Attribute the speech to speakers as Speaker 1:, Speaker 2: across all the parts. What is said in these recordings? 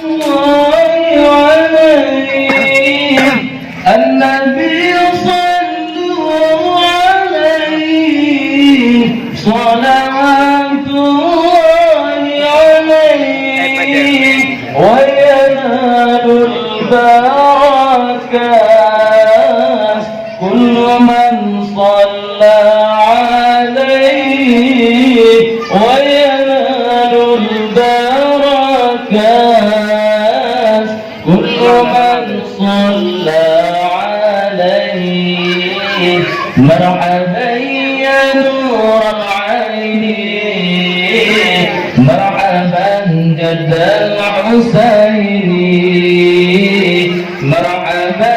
Speaker 1: الله عليه النبي صلوا عليه صلوات الله عليه وينال البركات كل من صلى عليه وينال البركات كل من صلى عليه مرحبا يا نور العين مرحبا جد الحسين مرحبا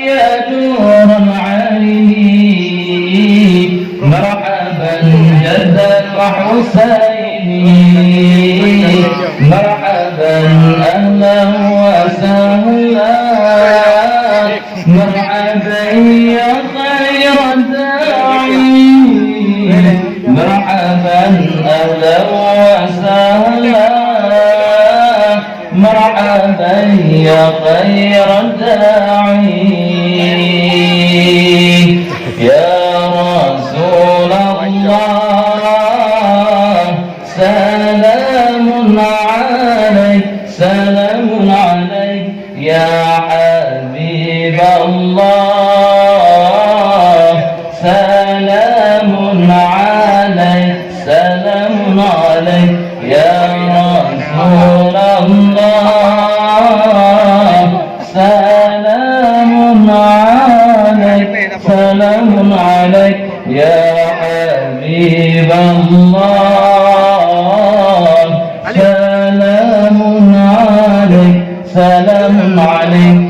Speaker 1: يا نور العين مرحبا جد الحسين مرحبا اهلا وسهلا مرحبا يا خير الداعي مرحبا اهلا وسهلا مرحبا يا خير الداعي يا رسول الله سلام عليك سلام عليك يا حبيب الله سلام عليك سلام عليك يا رسول الله سلام عليك سلام عليك يا حبيب الله سلام عليك سلام عليك